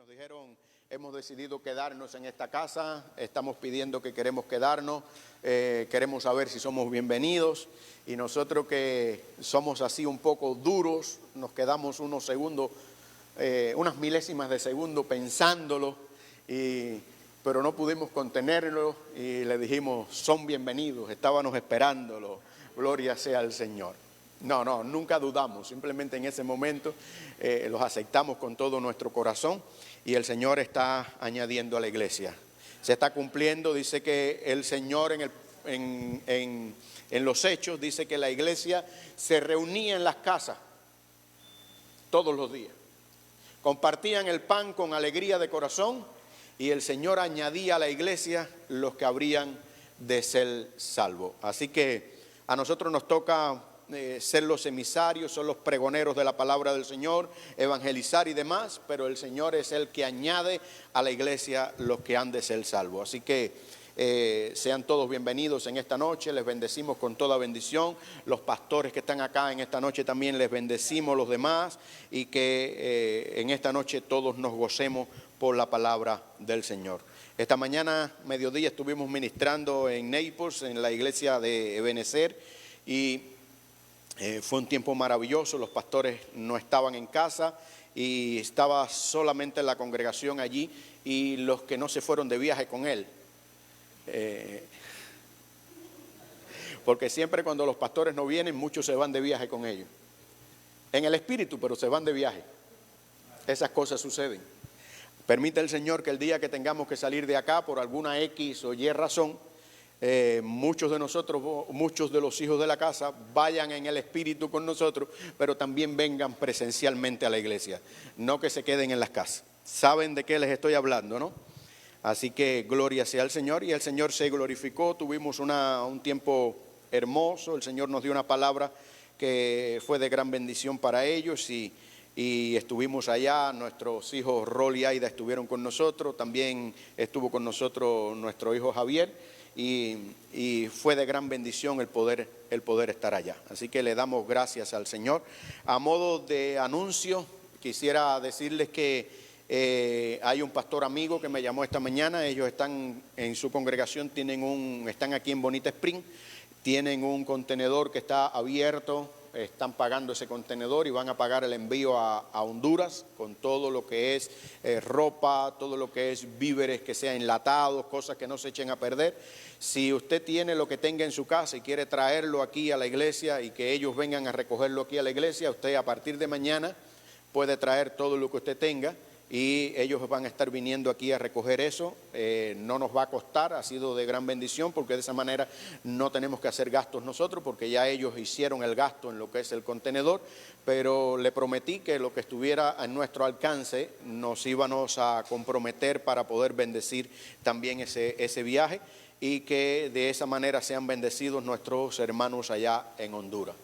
dijeron, hemos decidido quedarnos en esta casa, estamos pidiendo que queremos quedarnos, queremos saber si somos bienvenidos, y nosotros que somos así un poco duros, nos quedamos unos segundos, unas milésimas de segundo pensándolo, pero no pudimos contenerlo y le dijimos, son bienvenidos, estábamos esperándolo, gloria sea al Señor. No, nunca dudamos, simplemente en ese momento los aceptamos con todo nuestro corazón y el Señor está añadiendo a la iglesia. Se está cumpliendo, dice que el Señor en los Hechos, dice que la iglesia se reunía en las casas todos los días. Compartían el pan con alegría de corazón y el Señor añadía a la iglesia los que habrían de ser salvos. Así que a nosotros nos toca ser los emisarios, son los pregoneros de la palabra del Señor, evangelizar y demás, pero el Señor es el que añade a la iglesia los que han de ser salvos. Así que sean todos bienvenidos en esta noche, les bendecimos con toda bendición. Los pastores que están acá en esta noche también les bendecimos los demás, y que en esta noche todos nos gocemos por la palabra del Señor. Esta mañana, mediodía, estuvimos ministrando en Naples, en la iglesia de Ebenezer, y fue un tiempo maravilloso. Los pastores no estaban en casa y estaba solamente la congregación allí y los que no se fueron de viaje con él. Porque siempre cuando los pastores no vienen, muchos se van de viaje con ellos. En el espíritu, pero se van de viaje. Esas cosas suceden. Permite el Señor que el día que tengamos que salir de acá por alguna X o Y razón, muchos de nosotros, muchos de los hijos de la casa vayan en el espíritu con nosotros, pero también vengan presencialmente a la iglesia, no que se queden en las casas. Saben de qué les estoy hablando, ¿no? Así que gloria sea al Señor, y el Señor se glorificó. Tuvimos un tiempo hermoso. El Señor nos dio una palabra que fue de gran bendición para ellos, y estuvimos allá. Nuestros hijos Rol y Aida estuvieron con nosotros, también estuvo con nosotros nuestro hijo Javier. Y fue de gran bendición el poder estar allá. Así que le damos gracias al Señor. A modo de anuncio, quisiera decirles que hay un pastor amigo que me llamó esta mañana. Ellos están en su congregación, están aquí en Bonita Spring, tienen un contenedor que está abierto. Están pagando ese contenedor y van a pagar el envío a Honduras con todo lo que es ropa, todo lo que es víveres que sean enlatados, cosas que no se echen a perder. Si usted tiene lo que tenga en su casa y quiere traerlo aquí a la iglesia y que ellos vengan a recogerlo aquí a la iglesia, usted a partir de mañana puede traer todo lo que usted tenga y ellos van a estar viniendo aquí a recoger eso. No nos va a costar, ha sido de gran bendición, porque de esa manera no tenemos que hacer gastos nosotros, porque ya ellos hicieron el gasto en lo que es el contenedor. Pero le prometí que lo que estuviera a nuestro alcance nos íbamos a comprometer para poder bendecir también ese viaje, y que de esa manera sean bendecidos nuestros hermanos allá en Honduras.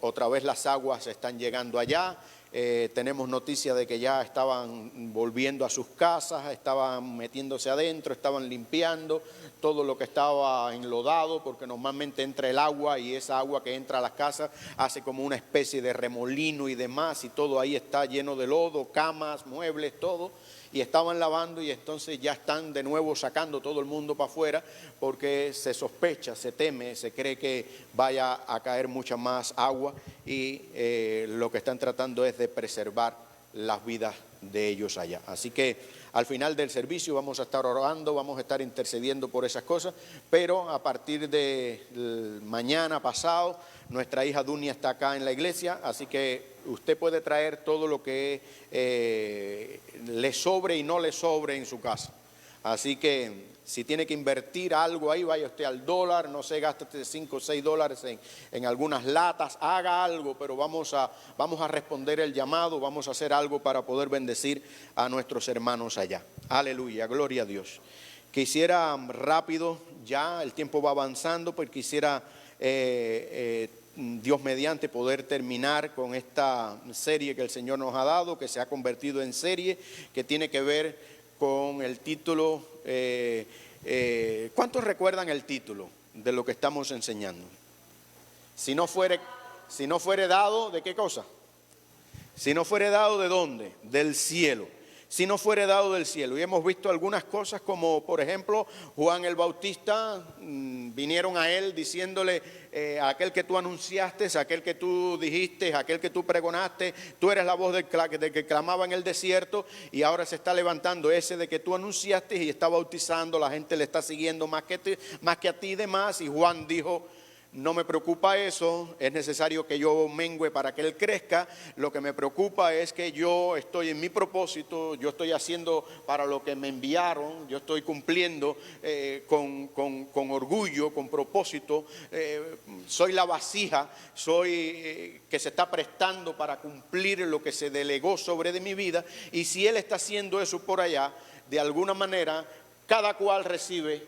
Otra vez las aguas están llegando allá. Tenemos noticia de que ya estaban volviendo a sus casas, estaban metiéndose adentro, estaban limpiando todo lo que estaba enlodado, porque normalmente entra el agua y esa agua que entra a las casas hace como una especie de remolino y demás, y todo ahí está lleno de lodo, camas, muebles, todo. Y estaban lavando, y entonces ya están de nuevo sacando todo el mundo para afuera, porque se sospecha, se teme, se cree que vaya a caer mucha más agua, y lo que están tratando es de preservar las vidas de ellos allá. Así que al final del servicio vamos a estar orando, vamos a estar intercediendo por esas cosas, pero a partir de mañana pasado, nuestra hija Dunia está acá en la iglesia, así que usted puede traer todo lo que le sobre y no le sobre en su casa. Así que si tiene que invertir algo ahí, vaya usted al dólar, no sé, gástese 5 o 6 dólares en algunas latas, haga algo, pero vamos a responder el llamado, vamos a hacer algo para poder bendecir a nuestros hermanos allá. Aleluya, gloria a Dios. Quisiera rápido, ya el tiempo va avanzando, pues quisiera Dios mediante poder terminar con esta serie que el Señor nos ha dado, que se ha convertido en serie, que tiene que ver con el título. ¿Cuántos recuerdan el título de lo que estamos enseñando? Si no fuere dado, ¿de qué cosa? Si no fuere dado, ¿de dónde? Del cielo. si no fuere dado del cielo. Y hemos visto algunas cosas como, por ejemplo, Juan el Bautista, vinieron a él diciéndole, aquel que tú anunciaste, aquel que tú dijiste, aquel que tú pregonaste, tú eres la voz del que clamaba en el desierto, y ahora se está levantando ese de que tú anunciaste y está bautizando, la gente le está siguiendo más que a ti y demás. Y Juan dijo, no me preocupa eso, es necesario que yo mengüe para que él crezca. Lo que me preocupa es que yo estoy en mi propósito, yo estoy haciendo para lo que me enviaron, yo estoy cumpliendo con orgullo, con propósito. Soy la vasija, soy que se está prestando para cumplir lo que se delegó sobre de mi vida. Y si él está haciendo eso por allá, de alguna manera, cada cual recibe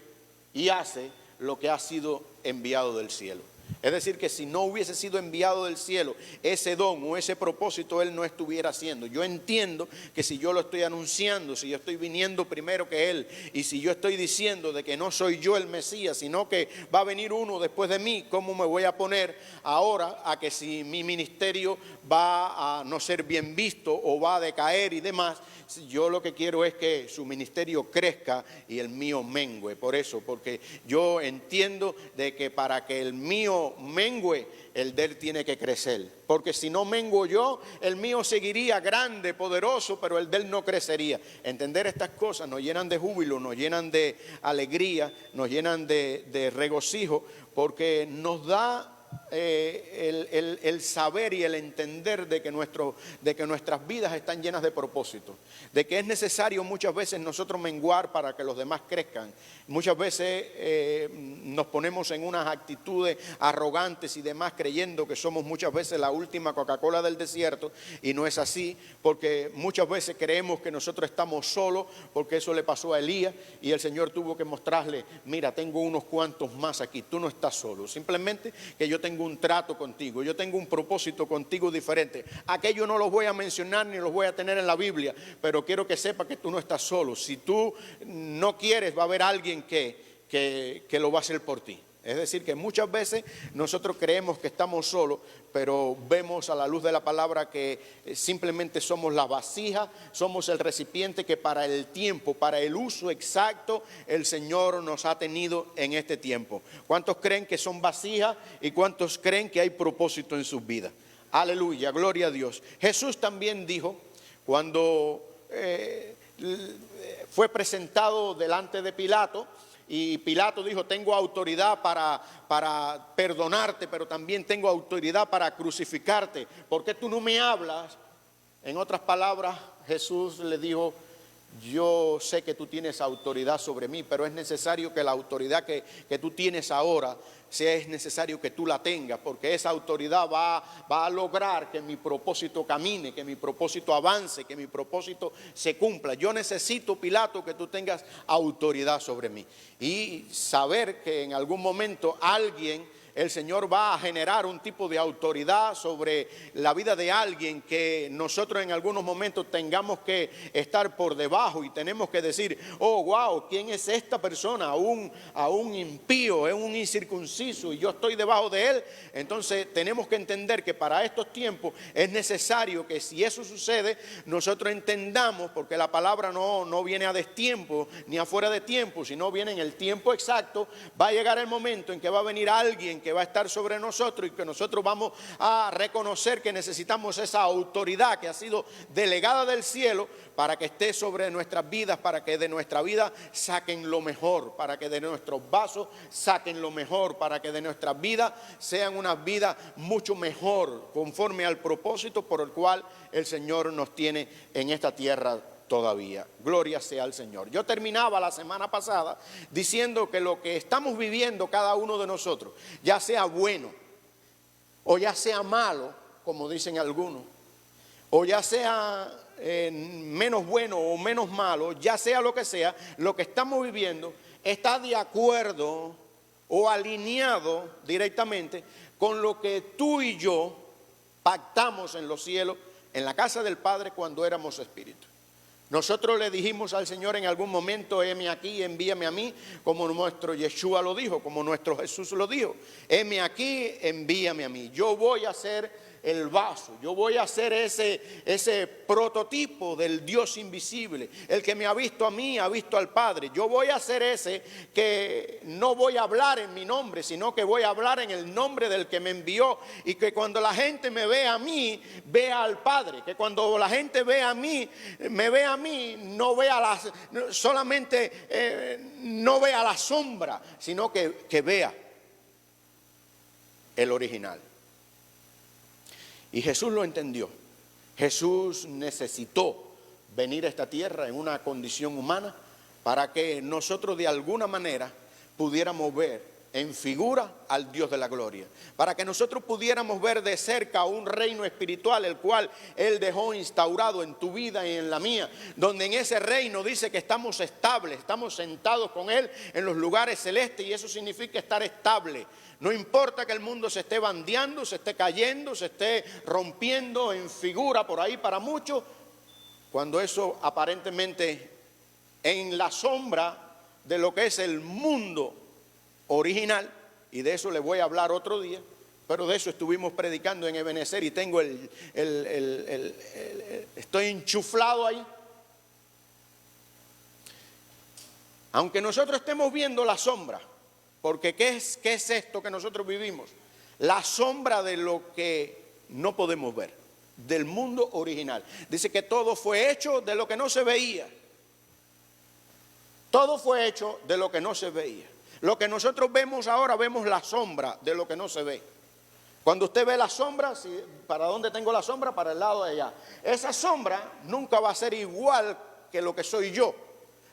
y hace lo que ha sido enviado del cielo. Es decir, que si no hubiese sido enviado del cielo ese don o ese propósito, él no estuviera haciendo. Yo entiendo que si yo lo estoy anunciando, si yo estoy viniendo primero que él, y si yo estoy diciendo de que no soy yo el Mesías, sino que va a venir uno después de mí, ¿cómo me voy a poner ahora a que si mi ministerio va a no ser bien visto o va a decaer y demás? Yo lo que quiero es que su ministerio crezca y el mío mengüe. Por eso, porque yo entiendo de que para que el mío mengüe, el de él tiene que crecer. Porque si no menguo yo, el mío seguiría grande, poderoso, pero el de él no crecería. Entender estas cosas nos llenan de júbilo, nos llenan de alegría, nos llenan de regocijo, porque nos da el saber y el entender de que nuestras vidas están llenas de propósito, de que es necesario muchas veces nosotros menguar para que los demás crezcan. Muchas veces nos ponemos en unas actitudes arrogantes y demás, creyendo que somos muchas veces la última Coca-Cola del desierto, y no es así, porque muchas veces creemos que nosotros estamos solos, porque eso le pasó a Elías y el Señor tuvo que mostrarle, mira, tengo unos cuantos más aquí, tú no estás solo, simplemente que yo tengo un trato contigo, yo tengo un propósito contigo diferente. Aquello no los voy a mencionar ni los voy a tener en la Biblia, pero quiero que sepa que tú no estás solo. Si tú no quieres, va a haber alguien que lo va a hacer por ti. Es decir, que muchas veces nosotros creemos que estamos solos, pero vemos a la luz de la palabra que simplemente somos la vasija, somos el recipiente que para el tiempo, para el uso exacto, el Señor nos ha tenido en este tiempo. ¿Cuántos creen que son vasijas y cuántos creen que hay propósito en sus vidas? Aleluya, gloria a Dios. Jesús también dijo, cuando fue presentado delante de Pilato, y Pilato dijo, tengo autoridad para perdonarte, pero también tengo autoridad para crucificarte. ¿Por qué tú no me hablas? En otras palabras, Jesús le dijo, yo sé que tú tienes autoridad sobre mí, pero es necesario que la autoridad que tú tienes ahora, es necesario que tú la tengas, porque esa autoridad va a lograr que mi propósito camine, que mi propósito avance, que mi propósito se cumpla. Yo necesito, Pilato, que tú tengas autoridad sobre mí. Y saber que en algún momento el Señor va a generar un tipo de autoridad sobre la vida de alguien, que nosotros en algunos momentos tengamos que estar por debajo y tenemos que decir, oh wow, ¿quién es esta persona? A un impío, es un incircunciso y yo estoy debajo de él. Entonces tenemos que entender que para estos tiempos es necesario que si eso sucede, nosotros entendamos, porque la palabra no viene a destiempo ni afuera de tiempo, sino viene en el tiempo exacto. Va a llegar el momento en que va a venir alguien que va a estar sobre nosotros y que nosotros vamos a reconocer que necesitamos esa autoridad que ha sido delegada del cielo para que esté sobre nuestras vidas, para que de nuestra vida saquen lo mejor, para que de nuestros vasos saquen lo mejor, para que de nuestras vidas sean unas vidas mucho mejor, conforme al propósito por el cual el Señor nos tiene en esta tierra todavía. Gloria sea al Señor. Yo terminaba la semana pasada diciendo que lo que estamos viviendo cada uno de nosotros, ya sea bueno o ya sea malo, como dicen algunos, o ya sea menos bueno o menos malo, ya sea lo que estamos viviendo está de acuerdo o alineado directamente con lo que tú y yo pactamos en los cielos, en la casa del Padre, cuando éramos espíritus. Nosotros le dijimos al Señor en algún momento, heme aquí, envíame a mí, como nuestro Yeshua lo dijo, como nuestro Jesús lo dijo. Heme aquí, envíame a mí. Yo voy a hacer el vaso, yo voy a ser ese prototipo del Dios invisible. El que me ha visto a mí, ha visto al Padre. Yo voy a ser ese que no voy a hablar en mi nombre, sino que voy a hablar en el nombre del que me envió. Y que cuando la gente me vea a mí, vea al Padre. Que cuando la gente vea a mí, me vea a mí, no vea solamente no vea la sombra, sino que vea el original. Y Jesús lo entendió. Jesús necesitó venir a esta tierra en una condición humana para que nosotros de alguna manera pudiéramos ver en figura al Dios de la gloria, para que nosotros pudiéramos ver de cerca un reino espiritual, el cual Él dejó instaurado en tu vida y en la mía, donde en ese reino dice que estamos estables, estamos sentados con Él en los lugares celestes, y eso significa estar estable. No importa que el mundo se esté bandeando, se esté cayendo, se esté rompiendo en figura por ahí para muchos, cuando eso aparentemente en la sombra de lo que es el mundo original, y de eso les voy a hablar otro día, pero de eso estuvimos predicando en Ebenezer y tengo estoy enchuflado ahí. Aunque nosotros estemos viendo la sombra, porque ¿qué es esto que nosotros vivimos? La sombra de lo que no podemos ver, del mundo original. Dice que todo fue hecho de lo que no se veía. Todo fue hecho de lo que no se veía. Lo que nosotros vemos ahora, vemos la sombra de lo que no se ve. Cuando usted ve la sombra, ¿para dónde tengo la sombra? Para el lado de allá. Esa sombra nunca va a ser igual que lo que soy yo.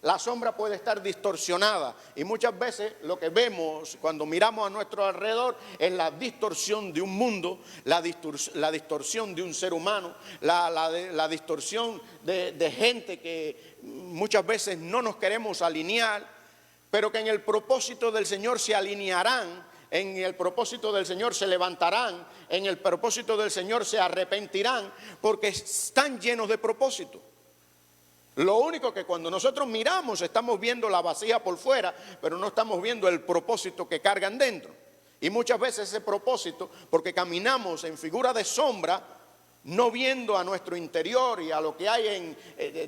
La sombra puede estar distorsionada, y muchas veces lo que vemos cuando miramos a nuestro alrededor es la distorsión de un mundo, la distorsión de un ser humano, la distorsión de gente que muchas veces no nos queremos alinear, pero que en el propósito del Señor se alinearán, en el propósito del Señor se levantarán, en el propósito del Señor se arrepentirán, porque están llenos de propósito. Lo único que cuando nosotros miramos estamos viendo la vasija por fuera, pero no estamos viendo el propósito que cargan dentro. Y muchas veces ese propósito, porque caminamos en figura de sombra, no viendo a nuestro interior y a lo que hay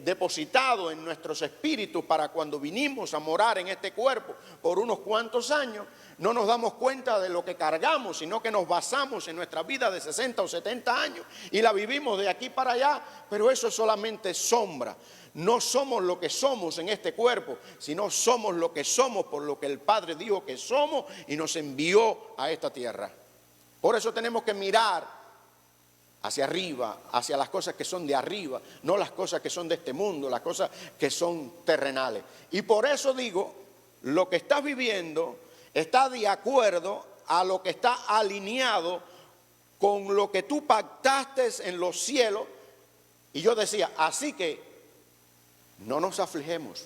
depositado en nuestros espíritus para cuando vinimos a morar en este cuerpo por unos cuantos años, no nos damos cuenta de lo que cargamos, sino que nos basamos en nuestra vida de 60 o 70 años y la vivimos de aquí para allá, pero eso es solamente sombra. No somos lo que somos en este cuerpo, sino somos lo que somos por lo que el Padre dijo que somos y nos envió a esta tierra. Por eso tenemos que mirar hacia arriba, hacia las cosas que son de arriba, no las cosas que son de este mundo, las cosas que son terrenales. Y por eso digo, lo que estás viviendo está de acuerdo a lo que está alineado con lo que tú pactaste en los cielos. Y yo decía, así que no nos afligemos,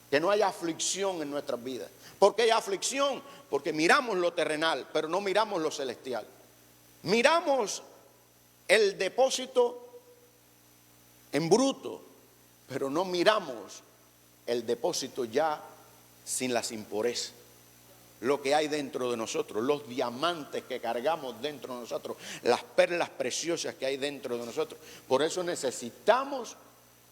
que no haya aflicción en nuestras vidas. ¿Por qué hay aflicción? Porque miramos lo terrenal, pero no miramos lo celestial. Miramos el depósito en bruto, pero no miramos el depósito ya sin las impurezas. Lo que hay dentro de nosotros, los diamantes que cargamos dentro de nosotros, las perlas preciosas que hay dentro de nosotros. Por eso necesitamos,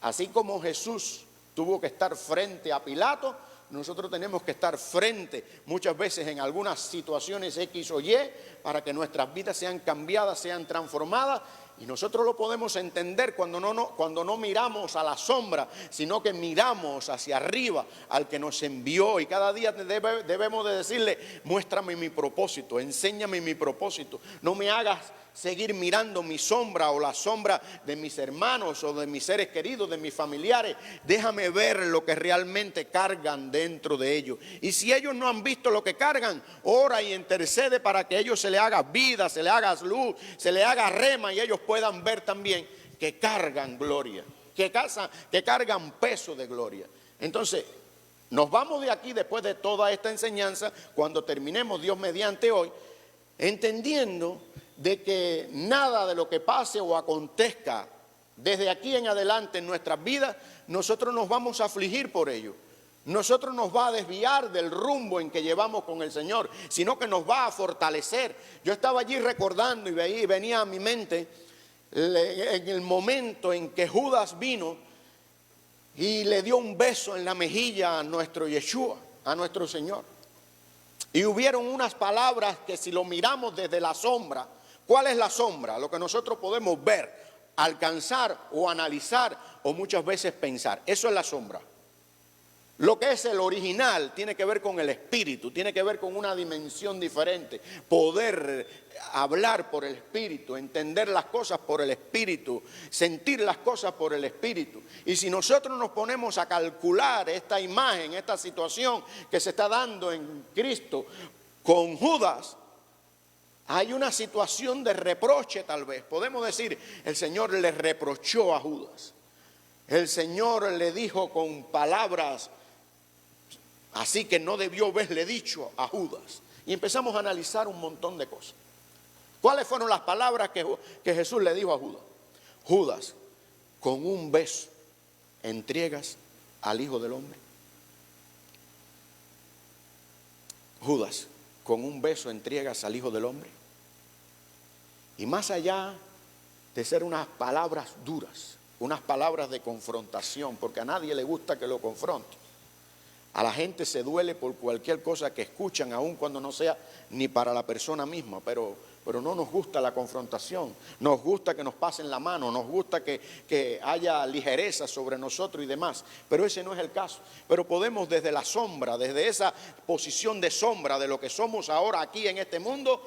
así como Jesús tuvo que estar frente a Pilato, nosotros tenemos que estar frente muchas veces en algunas situaciones X o Y para que nuestras vidas sean cambiadas, sean transformadas. Y nosotros lo podemos entender cuando no miramos a la sombra, sino que miramos hacia arriba al que nos envió. Y cada día debemos de decirle, muéstrame mi propósito, enséñame mi propósito. No me hagas seguir mirando mi sombra o la sombra de mis hermanos o de mis seres queridos, de mis familiares. Déjame ver lo que realmente cargan dentro de ellos. Y si ellos no han visto lo que cargan, ora y intercede para que ellos se le haga vida, se le haga luz, se le haga rema y ellos puedan ver también que cargan gloria, que cargan peso de gloria. Entonces, nos vamos de aquí después de toda esta enseñanza, cuando terminemos Dios mediante hoy, entendiendo de que nada de lo que pase o acontezca desde aquí en adelante en nuestras vidas, nosotros nos vamos a afligir por ello. nosotros nos va a desviar del rumbo en que llevamos con el Señor, sino que nos va a fortalecer. Yo estaba allí recordando y venía a mi mente en el momento en que Judas vino y le dio un beso en la mejilla a nuestro Yeshua, a nuestro Señor. Y hubieron unas palabras que si lo miramos desde la sombra, ¿cuál es la sombra? Lo que nosotros podemos ver, alcanzar o analizar o muchas veces pensar. Eso es la sombra. Lo que es el original tiene que ver con el espíritu, tiene que ver con una dimensión diferente. Poder hablar por el espíritu, entender las cosas por el espíritu, sentir las cosas por el espíritu. Y si nosotros nos ponemos a calcular esta imagen, esta situación que se está dando en Cristo con Judas, hay una situación de reproche tal vez. Podemos decir, el Señor le reprochó a Judas. El Señor le dijo con palabras así que no debió haberle dicho a Judas. Y empezamos a analizar un montón de cosas. ¿Cuáles fueron las palabras que Jesús le dijo a Judas? Judas, con un beso entregas al Hijo del Hombre. Judas, con un beso entregas al Hijo del Hombre. Y más allá de ser unas palabras duras, unas palabras de confrontación, porque a nadie le gusta que lo confronte. A la gente se duele por cualquier cosa que escuchan, aun cuando no sea ni para la persona misma, pero no nos gusta la confrontación, nos gusta que nos pasen la mano, nos gusta que haya ligereza sobre nosotros y demás, pero ese no es el caso. Pero podemos desde la sombra, desde esa posición de sombra de lo que somos ahora aquí en este mundo,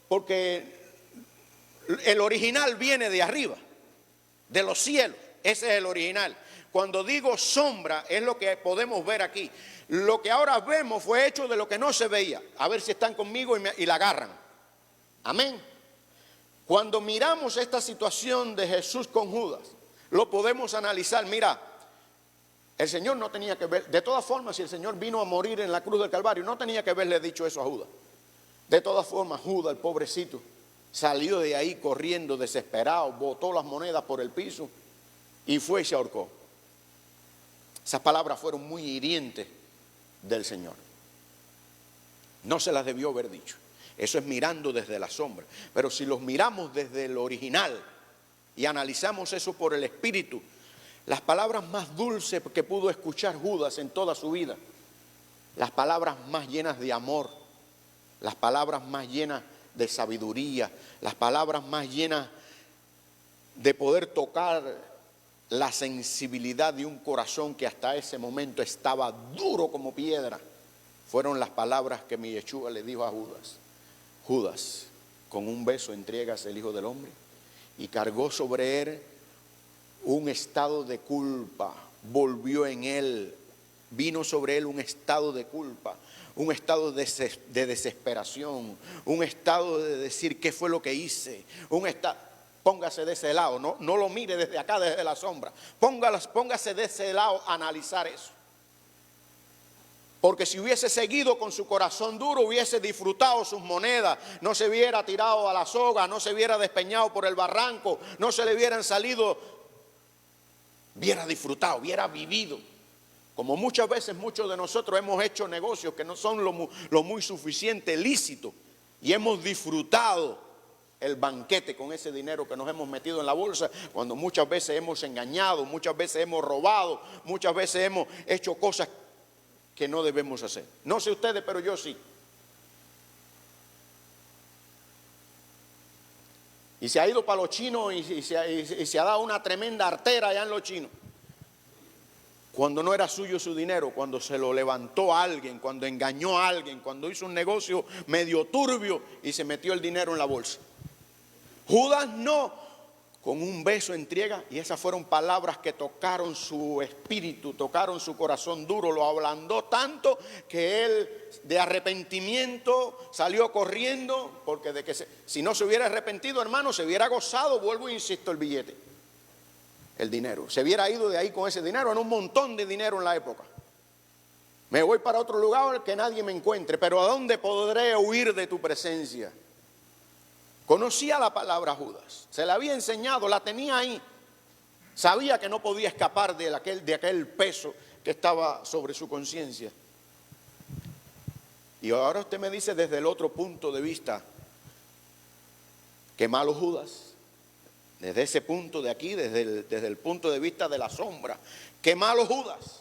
porque el original viene de arriba, de los cielos, ese es el original. Cuando digo sombra es lo que podemos ver aquí. Lo que ahora vemos fue hecho de lo que no se veía. A ver si están conmigo y la agarran. Amén. Cuando miramos esta situación de Jesús con Judas, lo podemos analizar. Mira, el Señor no tenía que ver, de todas formas, si el Señor vino a morir en la cruz del Calvario, no tenía que haberle dicho eso a Judas. De todas formas, Judas, el pobrecito, salió de ahí corriendo desesperado, botó las monedas por el piso y fue y se ahorcó. Esas palabras fueron muy hirientes del Señor. No se las debió haber dicho. Eso es mirando desde la sombra. Pero si los miramos desde el original y analizamos eso por el Espíritu, las palabras más dulces que pudo escuchar Judas en toda su vida, las palabras más llenas de amor, las palabras más llenas de sabiduría, las palabras más llenas de poder tocar la sensibilidad de un corazón que hasta ese momento estaba duro como piedra, fueron las palabras que mi Yeshua le dijo a Judas. Judas, con un beso entregas el Hijo del Hombre. Y cargó sobre él un estado de culpa, volvió en él, vino sobre él un estado de culpa, un estado de desesperación, un estado de decir qué fue lo que hice, un estado. Póngase de ese lado, no lo mire desde acá, desde la sombra. Póngase de ese lado a analizar eso. Porque si hubiese seguido con su corazón duro, hubiese disfrutado sus monedas, no se hubiera tirado a la soga, no se hubiera despeñado por el barranco, no se le hubieran salido, hubiera disfrutado, hubiera vivido. Como muchas veces muchos de nosotros hemos hecho negocios que no son lo muy suficiente lícito y hemos disfrutado el banquete con ese dinero que nos hemos metido en la bolsa, cuando muchas veces hemos engañado, muchas veces hemos robado, muchas veces hemos hecho cosas que no debemos hacer. No sé ustedes, pero yo sí. Y se ha ido para los chinos y se ha dado una tremenda artera allá en los chinos. Cuando no era suyo su dinero, cuando se lo levantó a alguien, cuando engañó a alguien, cuando hizo un negocio medio turbio y se metió el dinero en la bolsa. Judas no, con un beso entrega, y esas fueron palabras que tocaron su espíritu, tocaron su corazón duro, lo ablandó tanto que él de arrepentimiento salió corriendo, porque si no se hubiera arrepentido, hermano, se hubiera gozado, vuelvo e insisto, el billete, el dinero, se hubiera ido de ahí con ese dinero, en un montón de dinero en la época. Me voy para otro lugar que nadie me encuentre, pero ¿a dónde podré huir de tu presencia? Conocía la palabra Judas, se la había enseñado, la tenía ahí. Sabía que no podía escapar de aquel peso que estaba sobre su conciencia. Y ahora usted me dice desde el otro punto de vista, qué malo Judas. Desde ese punto de aquí, desde el punto de vista de la sombra, qué malo Judas.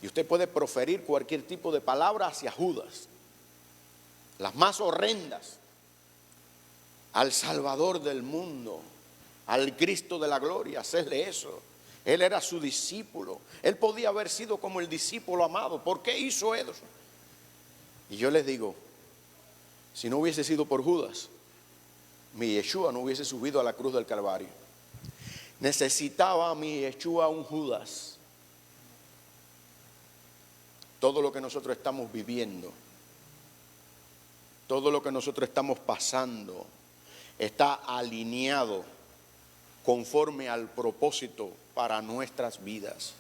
Y usted puede proferir cualquier tipo de palabra hacia Judas, las más horrendas, al Salvador del mundo, al Cristo de la gloria, hacerle eso. Él era su discípulo, él podía haber sido como el discípulo amado. ¿Por qué hizo eso? Y yo les digo, si no hubiese sido por Judas, mi Yeshua no hubiese subido a la cruz del Calvario. Necesitaba a mi Yeshua un Judas. Todo lo que nosotros estamos viviendo, todo lo que nosotros estamos pasando, está alineado conforme al propósito para nuestras vidas.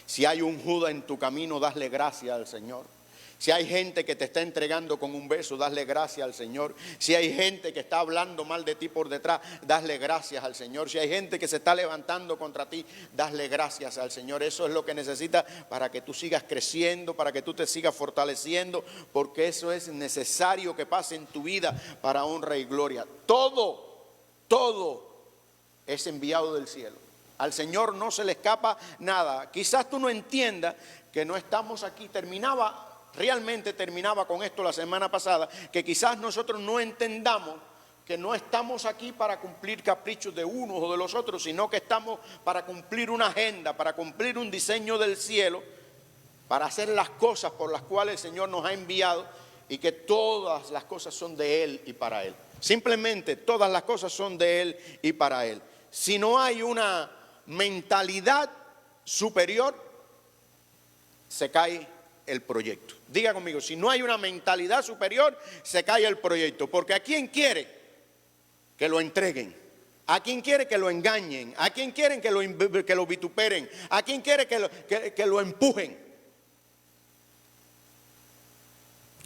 Si hay un Judas en tu camino, dasle gracias al Señor. Si hay gente que te está entregando con un beso, dasle gracias al Señor. Si hay gente que está hablando mal de ti por detrás, dasle gracias al Señor. Si hay gente que se está levantando contra ti, dasle gracias al Señor. Eso es lo que necesitas para que tú sigas creciendo, para que tú te sigas fortaleciendo, porque eso es necesario que pase en tu vida para honra y gloria. Todo es enviado del cielo. Al Señor no se le escapa nada. Quizás tú no entiendas que no estamos aquí. Realmente terminaba con esto la semana pasada, que quizás nosotros no entendamos que no estamos aquí para cumplir caprichos de unos o de los otros, sino que estamos para cumplir una agenda, para cumplir un diseño del cielo, para hacer las cosas por las cuales el Señor nos ha enviado, y que todas las cosas son de Él y para Él. Simplemente todas las cosas son de Él y para Él. Si no hay una mentalidad superior, se cae el proyecto. Diga conmigo, si no hay una mentalidad superior, se cae el proyecto. Porque ¿a quién quiere que lo entreguen? ¿A quién quiere que lo engañen? ¿A quién quieren que lo vituperen? ¿A quién quiere que lo empujen?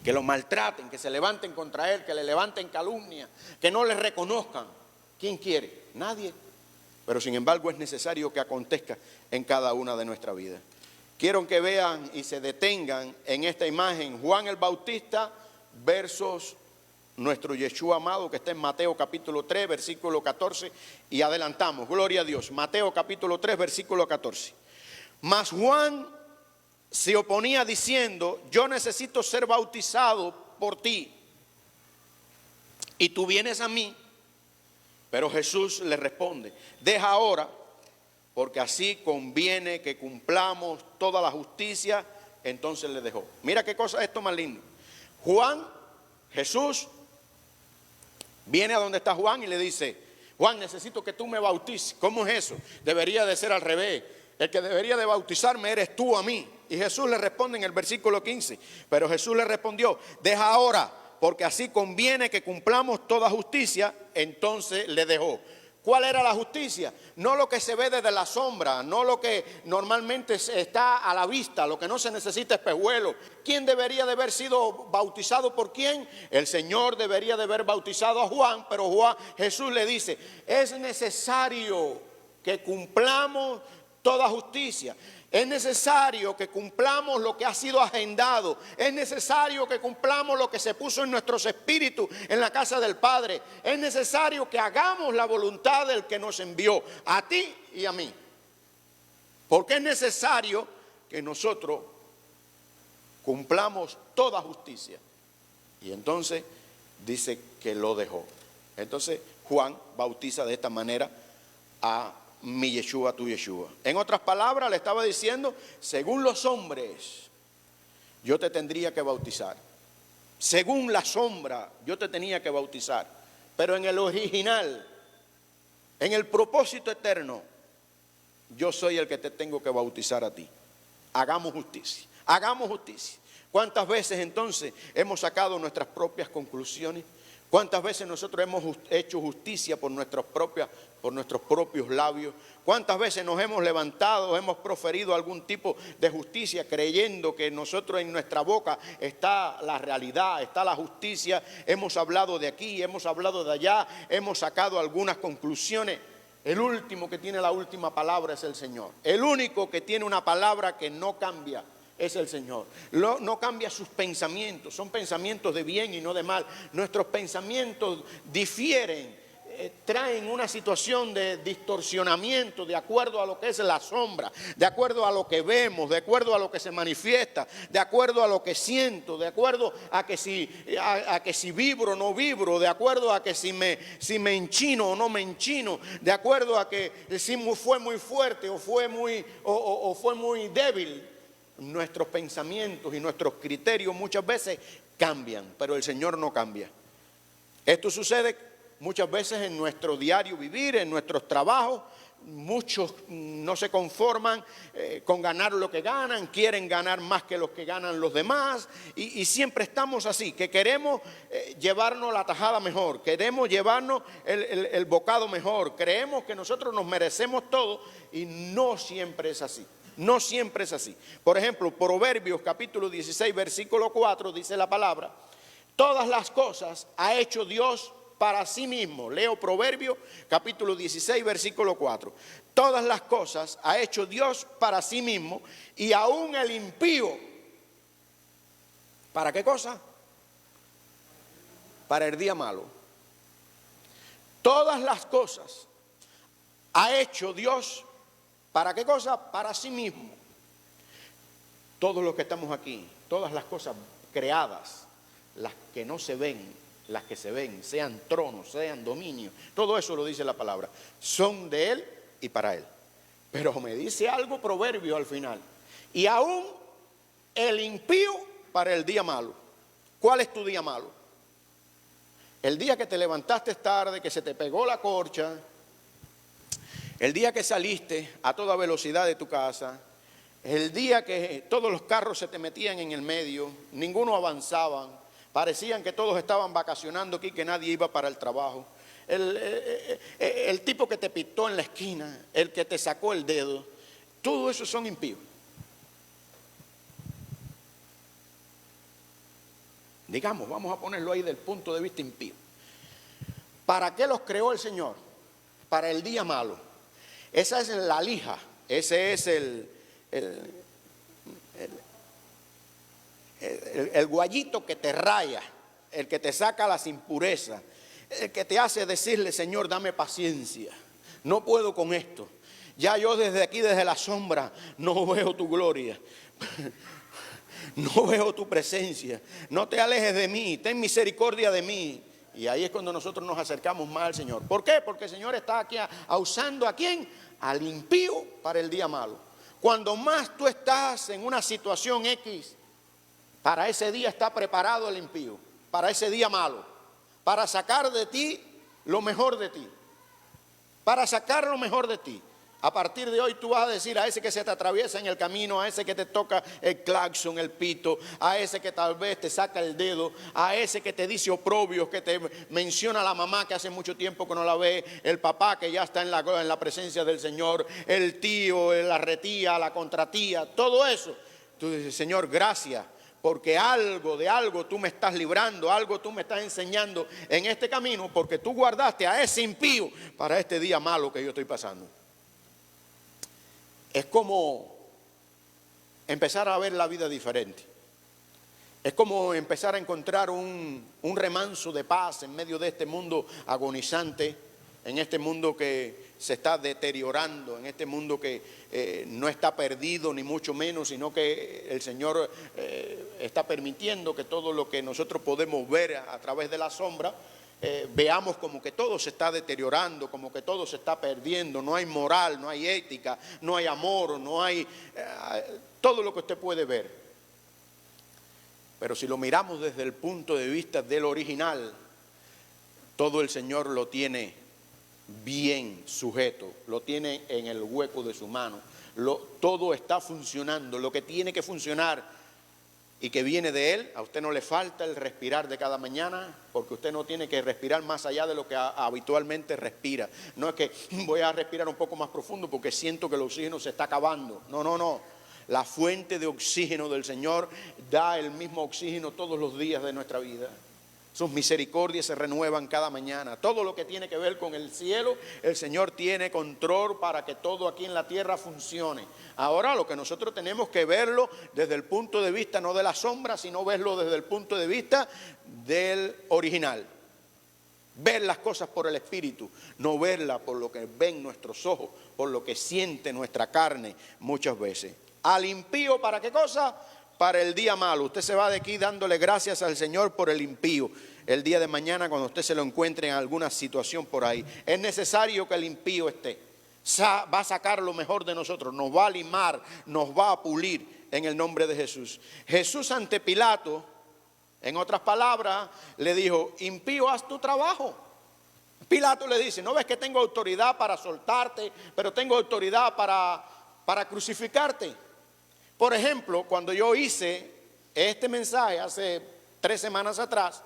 Que lo maltraten, que se levanten contra él, que le levanten calumnia, que no le reconozcan. ¿Quién quiere? Nadie. Pero sin embargo es necesario que acontezca en cada una de nuestras vidas. Quiero que vean y se detengan en esta imagen Juan el Bautista versus nuestro Yeshua amado, que está en Mateo capítulo 3, versículo 14, y adelantamos, gloria a Dios. Mateo capítulo 3, versículo 14. Mas Juan se oponía diciendo, yo necesito ser bautizado por ti, y tú vienes a mí. Pero Jesús le responde, deja ahora, porque así conviene que cumplamos toda la justicia. Entonces le dejó. Mira qué cosa esto más lindo. Jesús viene a donde está Juan y le dice, Juan, necesito que tú me bautices. ¿Cómo es eso? Debería de ser al revés. El que debería de bautizarme eres tú a mí. Y Jesús le responde en el versículo 15. Pero Jesús le respondió, deja ahora, porque así conviene que cumplamos toda justicia. Entonces le dejó. ¿Cuál era la justicia? No lo que se ve desde la sombra, no lo que normalmente está a la vista, lo que no se necesita espejuelo. ¿Quién debería de haber sido bautizado por quién? El Señor debería de haber bautizado a Juan, pero Jesús le dice, es necesario que cumplamos toda justicia. Es necesario que cumplamos lo que ha sido agendado. Es necesario que cumplamos lo que se puso en nuestros espíritus en la casa del Padre. Es necesario que hagamos la voluntad del que nos envió, a ti y a mí. Porque es necesario que nosotros cumplamos toda justicia. Y entonces dice que lo dejó. Entonces Juan bautiza de esta manera a mi Yeshua, tu Yeshua. En otras palabras, le estaba diciendo, según los hombres, yo te tendría que bautizar. Según la sombra, yo te tenía que bautizar. Pero en el original, en el propósito eterno, yo soy el que te tengo que bautizar a ti. Hagamos justicia. Hagamos justicia. ¿Cuántas veces entonces hemos sacado nuestras propias conclusiones? ¿Cuántas veces nosotros hemos hecho justicia por nuestros propios labios? ¿Cuántas veces nos hemos levantado, hemos proferido algún tipo de justicia creyendo que nosotros en nuestra boca está la realidad, está la justicia? Hemos hablado de aquí, hemos hablado de allá, hemos sacado algunas conclusiones. El último que tiene la última palabra es el Señor. El único que tiene una palabra que no cambia es el Señor. No cambia sus pensamientos, son pensamientos de bien y no de mal. Nuestros pensamientos difieren, traen una situación de distorsionamiento de acuerdo a lo que es la sombra, de acuerdo a lo que vemos, de acuerdo a lo que se manifiesta, de acuerdo a lo que siento, de acuerdo a que si vibro o no vibro, de acuerdo a que si me enchino o no me enchino, de acuerdo a que si fue muy fuerte o fue muy débil. Nuestros pensamientos y nuestros criterios muchas veces cambian, pero el Señor no cambia. Esto sucede muchas veces en nuestro diario vivir, en nuestros trabajos. Muchos no se conforman con ganar lo que ganan, quieren ganar más que los que ganan los demás, y siempre estamos así, que queremos llevarnos la tajada mejor, queremos llevarnos el bocado mejor, creemos que nosotros nos merecemos todo, y no siempre es así. No siempre es así. Por ejemplo, Proverbios capítulo 16, versículo 4, dice la palabra: todas las cosas ha hecho Dios para sí mismo. Leo Proverbios capítulo 16, versículo 4. Todas las cosas ha hecho Dios para sí mismo, y aún el impío. ¿Para qué cosa? Para el día malo. Todas las cosas ha hecho Dios. ¿Para qué cosa? Para sí mismo. Todos los que estamos aquí, todas las cosas creadas, las que no se ven, las que se ven, sean tronos, sean dominios, todo eso lo dice la palabra, son de Él y para Él. Pero me dice algo Proverbio al final: y aún el impío para el día malo. ¿Cuál es tu día malo? El día que te levantaste tarde, que se te pegó la corcha, el día que saliste a toda velocidad de tu casa, el día que todos los carros se te metían en el medio, ninguno avanzaba, parecían que todos estaban vacacionando aquí, que nadie iba para el trabajo. El tipo que te pitó en la esquina, el que te sacó el dedo, todo eso son impíos. Digamos, vamos a ponerlo ahí del punto de vista impío. ¿Para qué los creó el Señor? Para el día malo. Esa es la lija, ese es el guayito que te raya, el que te saca las impurezas, el que te hace decirle: Señor, dame paciencia, no puedo con esto. Ya yo desde aquí, desde la sombra, no veo tu gloria, no veo tu presencia, no te alejes de mí, ten misericordia de mí. Y ahí es cuando nosotros nos acercamos más al Señor. ¿Por qué? Porque el Señor está aquí usando ¿a quién? Al impío para el día malo. Cuando más tú estás en una situación X, para ese día está preparado el impío, para ese día malo, para sacar de ti lo mejor de ti, para sacar lo mejor de ti. A partir de hoy tú vas a decir a ese que se te atraviesa en el camino, a ese que te toca el claxon, el pito, a ese que tal vez te saca el dedo, a ese que te dice oprobios, que te menciona la mamá que hace mucho tiempo que no la ve, el papá que ya está en la presencia del Señor, el tío, la retía, la contratía, todo eso. Tú dices: Señor, gracias, porque de algo tú me estás librando, algo tú me estás enseñando en este camino, porque tú guardaste a ese impío para este día malo que yo estoy pasando. Es como empezar a ver la vida diferente. Es como empezar a encontrar un remanso de paz en medio de este mundo agonizante, en este mundo que se está deteriorando, en este mundo que no está perdido ni mucho menos, sino que el Señor está permitiendo que todo lo que nosotros podemos ver a través de la sombra, veamos como que todo se está deteriorando, como que todo se está perdiendo. No hay moral, no hay ética, no hay amor, no hay todo lo que usted puede ver. Pero si lo miramos desde el punto de vista del original, todo el Señor lo tiene bien sujeto, lo tiene en el hueco de su mano. Todo está funcionando, lo que tiene que funcionar y que viene de Él. A usted no le falta el respirar de cada mañana, porque usted no tiene que respirar más allá de lo que habitualmente respira. No es que voy a respirar un poco más profundo porque siento que el oxígeno se está acabando. No. La fuente de oxígeno del Señor da el mismo oxígeno todos los días de nuestra vida. Sus misericordias se renuevan cada mañana. Todo lo que tiene que ver con el cielo, el Señor tiene control para que todo aquí en la tierra funcione. Ahora lo que nosotros tenemos que verlo desde el punto de vista no de la sombra, sino verlo desde el punto de vista del original. Ver las cosas por el Espíritu, no verlas por lo que ven nuestros ojos, por lo que siente nuestra carne muchas veces. Al impío, ¿para qué cosa? Para el día malo. Usted se va de aquí dándole gracias al Señor por el impío. El día de mañana, cuando usted se lo encuentre en alguna situación por ahí, es necesario que el impío esté. Va a sacar lo mejor de nosotros, nos va a limar, nos va a pulir en el nombre de Jesús. Jesús ante Pilato, en otras palabras, le dijo: impío, haz tu trabajo. Pilato le dice: ¿no ves que tengo autoridad para soltarte, pero tengo autoridad para crucificarte? Por ejemplo, cuando yo hice este mensaje hace 3 semanas atrás,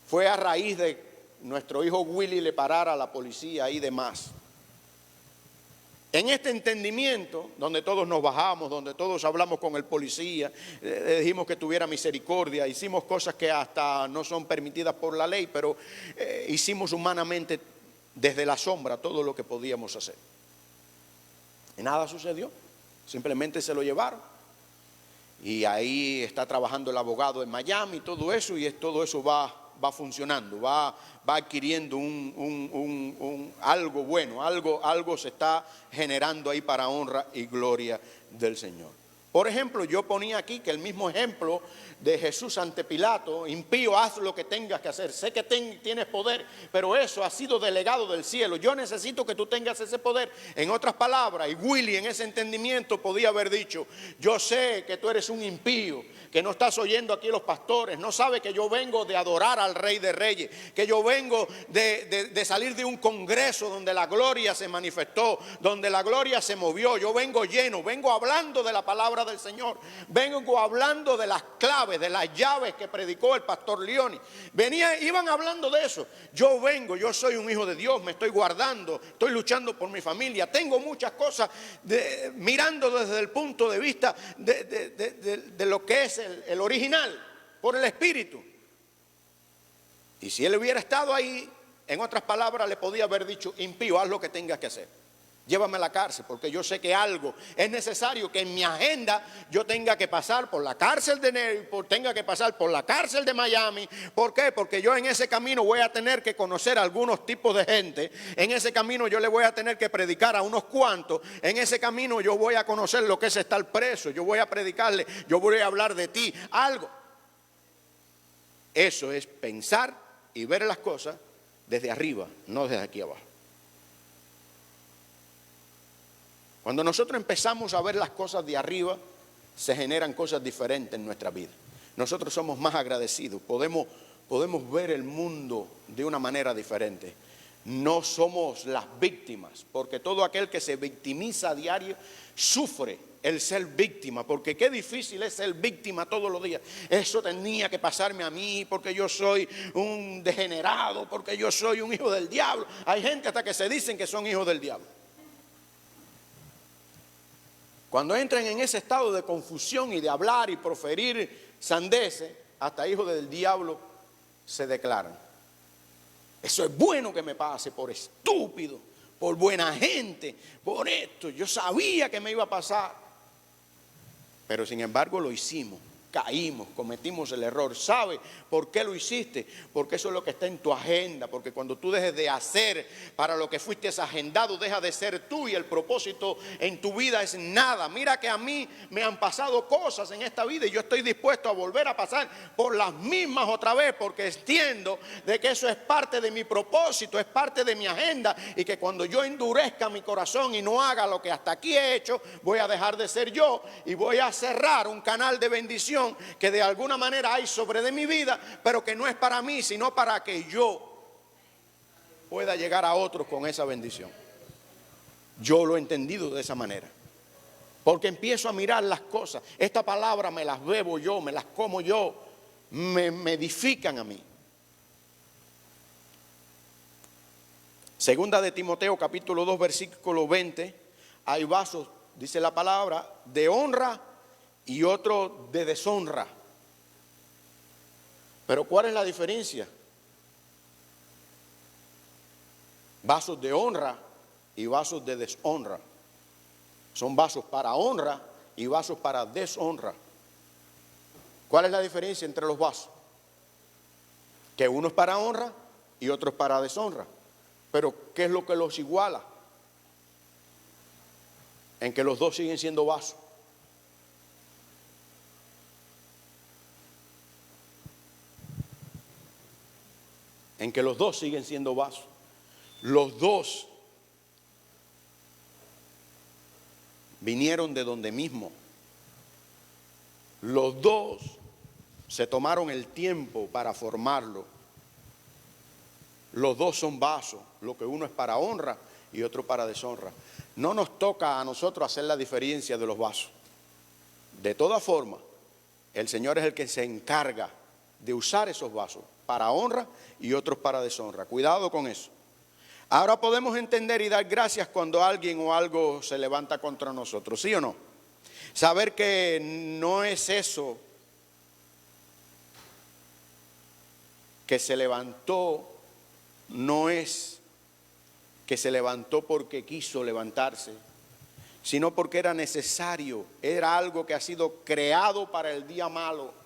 fue a raíz de nuestro hijo Willy le parara a la policía y demás. En este entendimiento, donde todos nos bajamos, donde todos hablamos con el policía, le dijimos que tuviera misericordia, hicimos cosas que hasta no son permitidas por la ley, pero hicimos humanamente desde la sombra todo lo que podíamos hacer. Y nada sucedió, simplemente se lo llevaron. Y ahí está trabajando el abogado en Miami, todo eso, y todo eso va funcionando, va adquiriendo algo bueno, algo se está generando ahí para honra y gloria del Señor. Por ejemplo, yo ponía aquí que el mismo ejemplo de Jesús ante Pilato: impío, haz lo que tengas que hacer. Sé que tienes poder, pero eso ha sido delegado del cielo. Yo necesito que tú tengas ese poder. En otras palabras, y Willy en ese entendimiento podía haber dicho: yo sé que tú eres un impío, que no estás oyendo aquí los pastores, no sabes que yo vengo de adorar al Rey de Reyes, que yo vengo de salir de un congreso donde la gloria se manifestó, donde la gloria se movió. Yo vengo lleno, vengo hablando de la palabra del Señor, vengo hablando de las claves, de las llaves que predicó el pastor Leoni. Iban hablando de eso. Yo soy un hijo de Dios, me estoy guardando, estoy luchando por mi familia, tengo muchas cosas, mirando desde el punto de vista de lo que es el original, por el Espíritu. Y si él hubiera estado ahí, en otras palabras, le podía haber dicho: impío, haz lo que tengas que hacer. Llévame a la cárcel, porque yo sé que algo es necesario, que en mi agenda yo tenga que pasar por la cárcel de Newport, tenga que pasar por la cárcel de Miami. ¿Por qué? Porque yo en ese camino voy a tener que conocer a algunos tipos de gente. En ese camino yo le voy a tener que predicar a unos cuantos. En ese camino yo voy a conocer lo que es estar preso. Yo voy a predicarle, yo voy a hablar de ti, algo. Eso es pensar y ver las cosas desde arriba, no desde aquí abajo. Cuando nosotros empezamos a ver las cosas de arriba, se generan cosas diferentes en nuestra vida. Nosotros somos más agradecidos, podemos ver el mundo de una manera diferente. No somos las víctimas, porque todo aquel que se victimiza a diario sufre el ser víctima, porque qué difícil es ser víctima todos los días. Eso tenía que pasarme a mí porque yo soy un degenerado, porque yo soy un hijo del diablo. Hay gente hasta que se dicen que son hijos del diablo. Cuando entran en ese estado de confusión y de hablar y proferir sandeces, hasta hijos del diablo se declaran. Eso es bueno que me pase por estúpido, por buena gente, por esto. Yo sabía que me iba a pasar. Pero sin embargo lo hicimos. Caímos, cometimos el error. ¿Sabe por qué lo hiciste? Porque eso es lo que está en tu agenda. Porque cuando tú dejes de hacer para lo que fuiste agendado, deja de ser tú, y el propósito en tu vida es nada. Mira que a mí me han pasado cosas en esta vida y yo estoy dispuesto a volver a pasar por las mismas otra vez, porque entiendo de que eso es parte de mi propósito, es parte de mi agenda, y que cuando yo endurezca mi corazón y no haga lo que hasta aquí he hecho, voy a dejar de ser yo y voy a cerrar un canal de bendición que de alguna manera hay sobre de mi vida, pero que no es para mí, sino para que yo pueda llegar a otros con esa bendición. Yo lo he entendido de esa manera, porque empiezo a mirar las cosas. Esta palabra me las bebo yo, me las como yo, me edifican a mí. Segunda de Timoteo capítulo 2 versículo 20, hay vasos, dice la palabra, de honra y otro de deshonra. Pero ¿cuál es la diferencia? Vasos de honra y vasos de deshonra. Son vasos para honra y vasos para deshonra. ¿Cuál es la diferencia entre los vasos? Que uno es para honra y otro es para deshonra. Pero ¿qué es lo que los iguala? En que los dos siguen siendo vasos. En que los dos siguen siendo vasos. Los dos vinieron de donde mismo. Los dos se tomaron el tiempo para formarlo. Los dos son vasos, lo que uno es para honra y otro para deshonra. No nos toca a nosotros hacer la diferencia de los vasos. De todas formas, el Señor es el que se encarga de usar esos vasos para honra y otros para deshonra. Cuidado con eso. Ahora podemos entender y dar gracias cuando alguien o algo se levanta contra nosotros, ¿sí o no? Saber que no es eso que se levantó, no es que se levantó porque quiso levantarse, sino porque era necesario, era algo que ha sido creado para el día malo.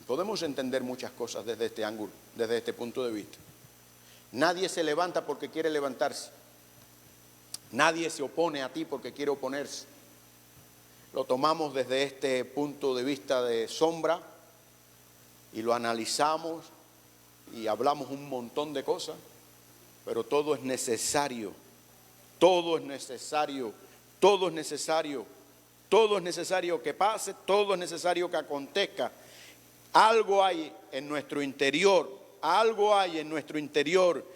Podemos entender muchas cosas desde este ángulo, desde este punto de vista. Nadie se levanta porque quiere levantarse. Nadie se opone a ti porque quiere oponerse. Lo tomamos desde este punto de vista de sombra y lo analizamos y hablamos un montón de cosas, pero todo es necesario. Todo es necesario. Todo es necesario. Todo es necesario que pase, todo es necesario que acontezca. Algo hay en nuestro interior, algo hay en nuestro interior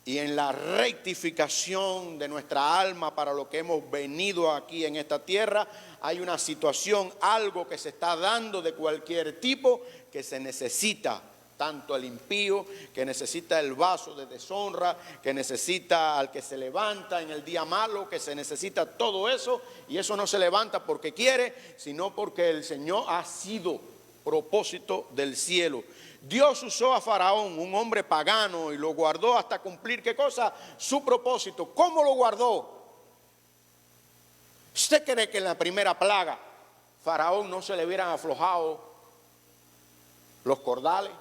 y en la rectificación de nuestra alma para lo que hemos venido aquí en esta tierra. Hay una situación, algo que se está dando de cualquier tipo que se necesita. Tanto el impío, que necesita el vaso de deshonra, que necesita al que se levanta en el día malo, que se necesita todo eso. Y eso no se levanta porque quiere, sino porque el Señor ha sido propósito del cielo. Dios usó a Faraón, un hombre pagano, y lo guardó hasta cumplir, ¿qué cosa? Su propósito. ¿Cómo lo guardó? ¿Usted cree que en la primera plaga Faraón no se le hubieran aflojado los cordales?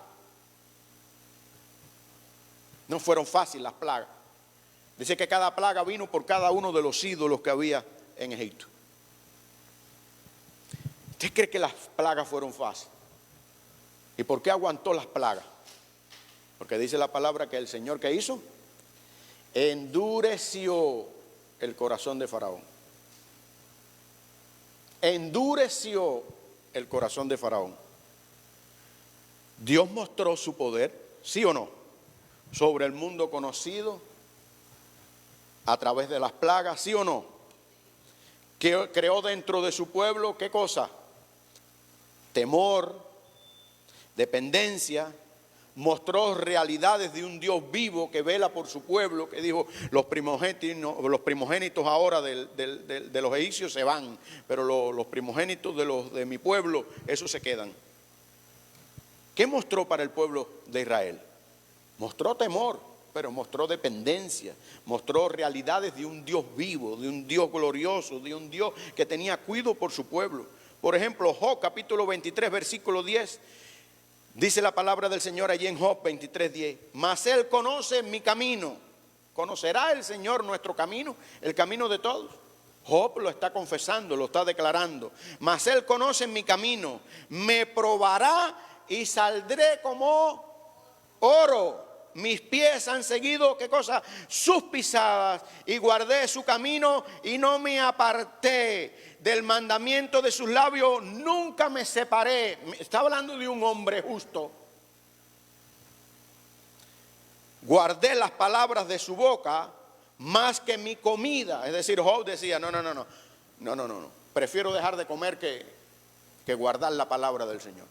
No fueron fáciles las plagas. Dice que cada plaga vino por cada uno de los ídolos que había en Egipto. ¿Usted cree que las plagas fueron fáciles? ¿Y por qué aguantó las plagas? Porque dice la palabra que el Señor, ¿qué hizo? Endureció el corazón de Faraón. Endureció el corazón de Faraón. Dios mostró su poder, ¿sí o no?, sobre el mundo conocido a través de las plagas, ¿sí o no? Que creó dentro de su pueblo, ¿qué cosa? Temor, dependencia. Mostró realidades de un Dios vivo que vela por su pueblo, que dijo, los primogénitos ahora de los egipcios se van, pero los primogénitos de mi pueblo, esos se quedan. ¿Qué mostró para el pueblo de Israel? Mostró temor, pero mostró dependencia, mostró realidades de un Dios vivo, de un Dios glorioso, de un Dios que tenía cuidado por su pueblo. Por ejemplo, Job capítulo 23, versículo 10, dice la palabra del Señor allí en Job 23, 10, mas Él conoce mi camino. ¿Conocerá el Señor nuestro camino, el camino de todos? Job lo está confesando, lo está declarando. Mas Él conoce mi camino, me probará y saldré como oro. Mis pies han seguido, ¿qué cosa? Sus pisadas, y guardé su camino y no me aparté del mandamiento de sus labios, nunca me separé. Está hablando de un hombre justo. Guardé las palabras de su boca más que mi comida. Es decir, Job decía, no. Prefiero dejar de comer que guardar la palabra del Señor.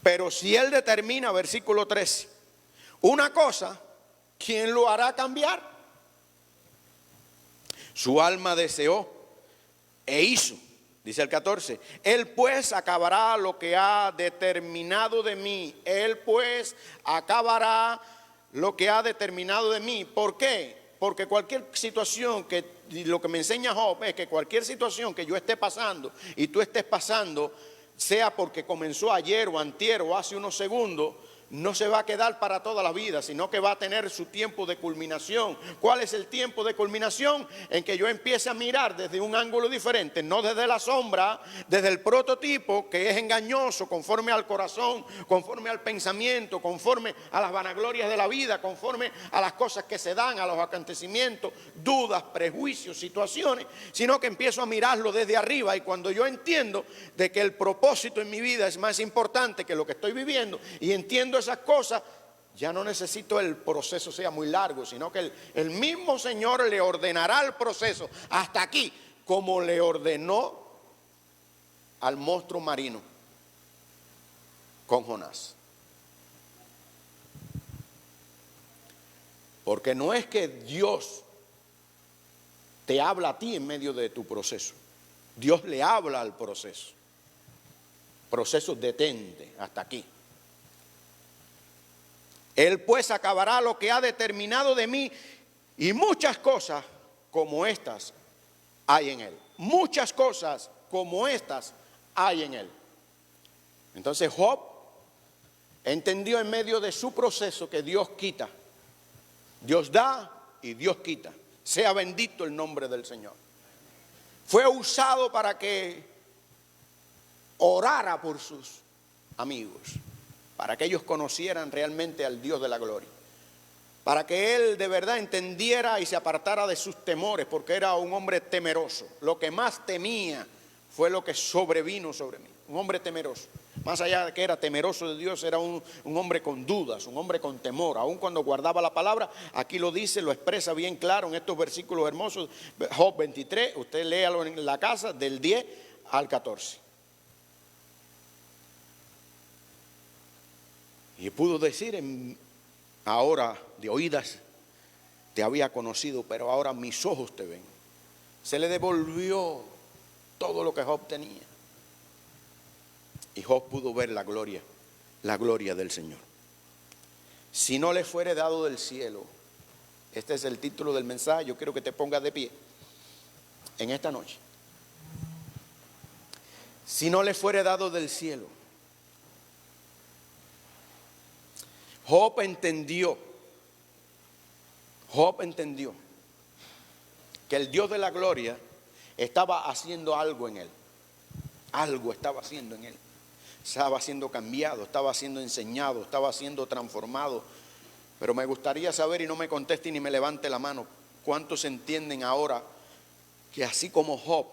Pero si Él determina, versículo 13, una cosa, ¿quién lo hará cambiar? Su alma deseó e hizo, Dice el 14, Él pues acabará lo que ha determinado de mí. Él pues acabará lo que ha determinado de mí. ¿Por qué? Porque cualquier situación lo que me enseña Job es que cualquier situación que yo esté pasando y tú estés pasando, sea porque comenzó ayer o antier o hace unos segundos, no se va a quedar para toda la vida, sino que va a tener su tiempo de culminación. ¿Cuál es el tiempo de culminación? En que yo empiece a mirar desde un ángulo diferente, no desde la sombra, desde el prototipo que es engañoso, conforme al corazón, conforme al pensamiento, conforme a las vanaglorias de la vida, conforme a las cosas que se dan, a los acontecimientos, dudas, prejuicios, situaciones, sino que empiezo a mirarlo desde arriba. Y cuando yo entiendo de que el propósito en mi vida es más importante que lo que estoy viviendo, y entiendo esas cosas, ya no necesito el proceso sea muy largo, sino que el mismo Señor le ordenará el proceso hasta aquí, como le ordenó al monstruo marino con Jonás. Porque no es que Dios te habla a ti en medio de tu proceso, Dios le habla al proceso. Proceso, detente hasta aquí. Él pues acabará lo que ha determinado de mí, y muchas cosas como estas hay en él. Muchas cosas como estas hay en él. Entonces Job entendió en medio de su proceso que Dios quita. Dios da y Dios quita. Sea bendito el nombre del Señor. Fue usado para que orara por sus amigos, para que ellos conocieran realmente al Dios de la gloria, para que él de verdad entendiera y se apartara de sus temores, porque era un hombre temeroso. Lo que más temía fue lo que sobrevino sobre mí, un hombre temeroso. Más allá de que era temeroso de Dios, era un hombre con dudas, un hombre con temor. Aun cuando guardaba la palabra, aquí lo dice, lo expresa bien claro en estos versículos hermosos. Job 23, usted léalo en la casa, del 10 al 14. Y pudo decir, ahora de oídas te había conocido, pero ahora mis ojos te ven. Se le devolvió todo lo que Job tenía. Y Job pudo ver la gloria del Señor. Si no le fuere dado del cielo, este es el título del mensaje, yo quiero que te pongas de pie en esta noche. Si no le fuere dado del cielo, Job entendió que el Dios de la gloria estaba haciendo algo en él. Algo estaba haciendo en él. Estaba siendo cambiado, estaba siendo enseñado, estaba siendo transformado. Pero me gustaría saber, y no me conteste ni me levante la mano, ¿cuántos entienden ahora que así como Job,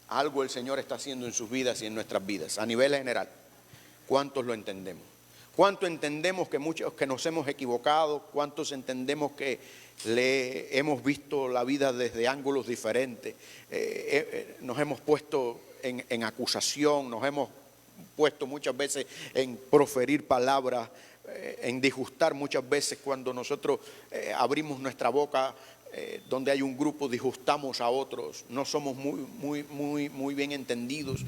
algo el Señor está haciendo en sus vidas y en nuestras vidas, a nivel general? ¿Cuántos lo entendemos? ¿Cuánto entendemos que muchos que nos hemos equivocado? ¿Cuántos entendemos que le hemos visto la vida desde ángulos diferentes? Nos hemos puesto en acusación, nos hemos puesto muchas veces en proferir palabras, en disgustar muchas veces cuando nosotros abrimos nuestra boca, donde hay un grupo, disgustamos a otros, no somos muy bien entendidos.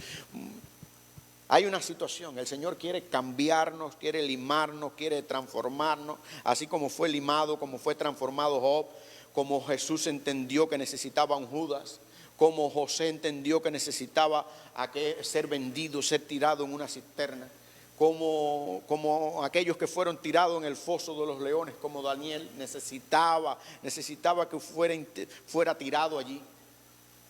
Hay una situación, el Señor quiere cambiarnos, quiere limarnos, quiere transformarnos, así como fue limado, como fue transformado Job, como Jesús entendió que necesitaba un Judas, como José entendió que necesitaba ser vendido, ser tirado en una cisterna, como aquellos que fueron tirados en el foso de los leones, como Daniel necesitaba que fuera tirado allí,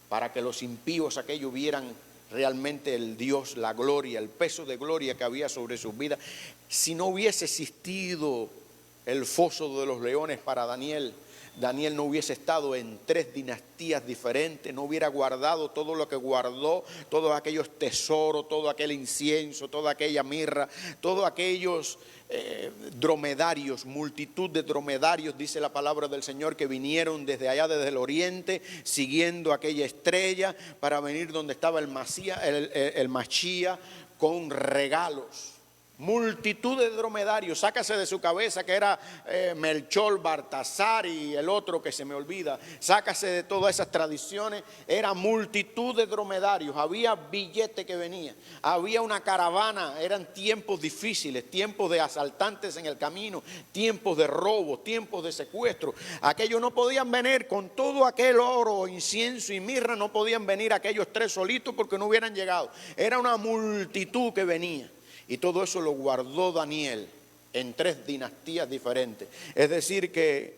para que los impíos aquellos vieran realmente el Dios, la gloria, el peso de gloria que había sobre sus vidas. Si no hubiese existido el foso de los leones para Daniel, Daniel no hubiese estado en 3 dinastías diferentes, no hubiera guardado todo lo que guardó, todos aquellos tesoros, todo aquel incienso, toda aquella mirra, todos aquellos dromedarios, multitud de dromedarios, dice la palabra del Señor, que vinieron desde allá, desde el oriente, siguiendo aquella estrella para venir donde estaba el Machía con regalos multitud de dromedarios. Sácase de su cabeza que era Melchor, Baltasar y el otro que se me olvida. Sácase de todas esas tradiciones. Era multitud de dromedarios. Había billete que venía. Había una caravana. Eran tiempos difíciles, tiempos de asaltantes en el camino, tiempos de robo, tiempos de secuestro. Aquellos no podían venir con todo aquel oro, incienso y mirra. No podían venir aquellos 3 solitos porque no hubieran llegado. Era una multitud que venía. Y todo eso lo guardó Daniel en 3 dinastías diferentes. Es decir que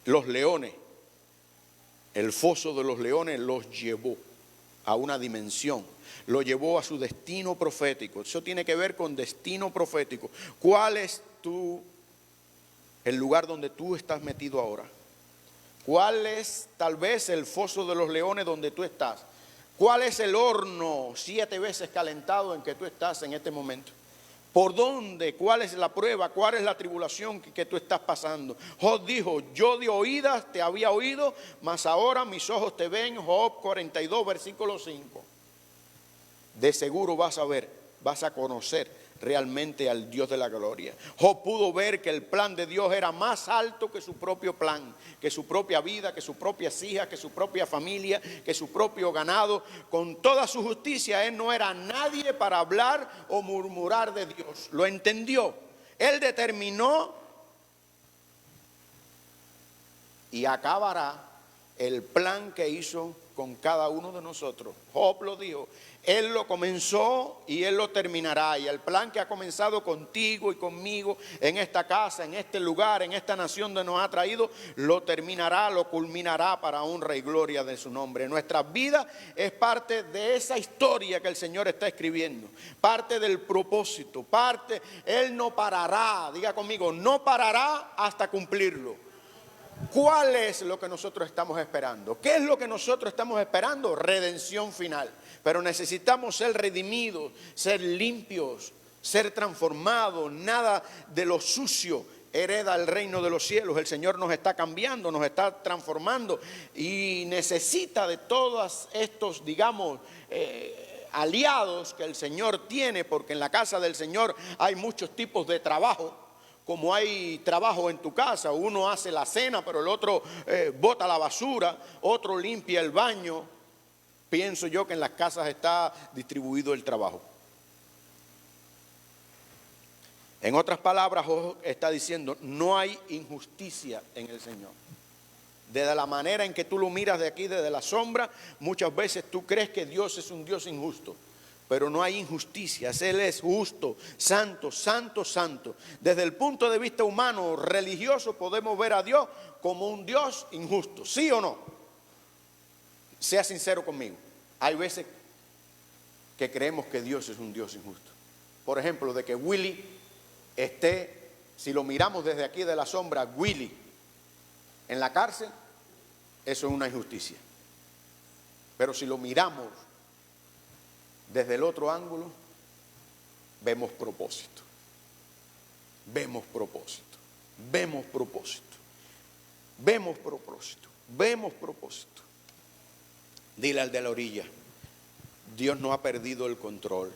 los leones, el foso de los leones los llevó a una dimensión. Lo llevó a su destino profético. Eso tiene que ver con destino profético. ¿Cuál es el lugar donde tú estás metido ahora? ¿Cuál es tal vez el foso de los leones donde tú estás? ¿Cuál es el horno 7 veces calentado en que tú estás en este momento? ¿Por dónde? ¿Cuál es la prueba? ¿Cuál es la tribulación que tú estás pasando? Job dijo, yo de oídas te había oído, mas ahora mis ojos te ven. Job 42, versículo 5. De seguro vas a ver, vas a conocer realmente al Dios de la gloria. Job pudo ver que el plan de Dios era más alto que su propio plan, que su propia vida, que sus propias hijas, que su propia familia, que su propio ganado. Con toda su justicia, él no era nadie para hablar o murmurar de Dios. Lo entendió. Él determinó y acabará el plan que hizo con cada uno de nosotros. Job lo dijo. Él lo comenzó y Él lo terminará. Y el plan que ha comenzado contigo y conmigo en esta casa, en este lugar, en esta nación donde nos ha traído, lo terminará, lo culminará para honra y gloria de su nombre. Nuestra vida es parte de esa historia que el Señor está escribiendo. Parte del propósito, parte. Él no parará, diga conmigo, no parará hasta cumplirlo. ¿Cuál es lo que nosotros estamos esperando? ¿Qué es lo que nosotros estamos esperando? Redención final. Pero necesitamos ser redimidos, ser limpios, ser transformados. Nada de lo sucio hereda el reino de los cielos. El Señor nos está cambiando, nos está transformando y necesita de todos estos, digamos, aliados que el Señor tiene, porque en la casa del Señor hay muchos tipos de trabajo. Como hay trabajo en tu casa, uno hace la cena, pero el otro bota la basura, otro limpia el baño. Pienso yo que en las casas está distribuido el trabajo. En otras palabras, Job está diciendo, no hay injusticia en el Señor. Desde la manera en que tú lo miras de aquí, desde la sombra, muchas veces tú crees que Dios es un Dios injusto. Pero no hay injusticias. Él es justo, santo, santo, santo. Desde el punto de vista humano, religioso, podemos ver a Dios como un Dios injusto. ¿Sí o no? Sea sincero conmigo. Hay veces que creemos que Dios es un Dios injusto. Por ejemplo, de que Willy esté, si lo miramos desde aquí de la sombra, Willy en la cárcel, eso es una injusticia. Pero si lo miramos desde el otro ángulo, vemos propósito. Vemos propósito. Vemos propósito. Vemos propósito. Vemos propósito. Dile al de la orilla, Dios no ha perdido el control.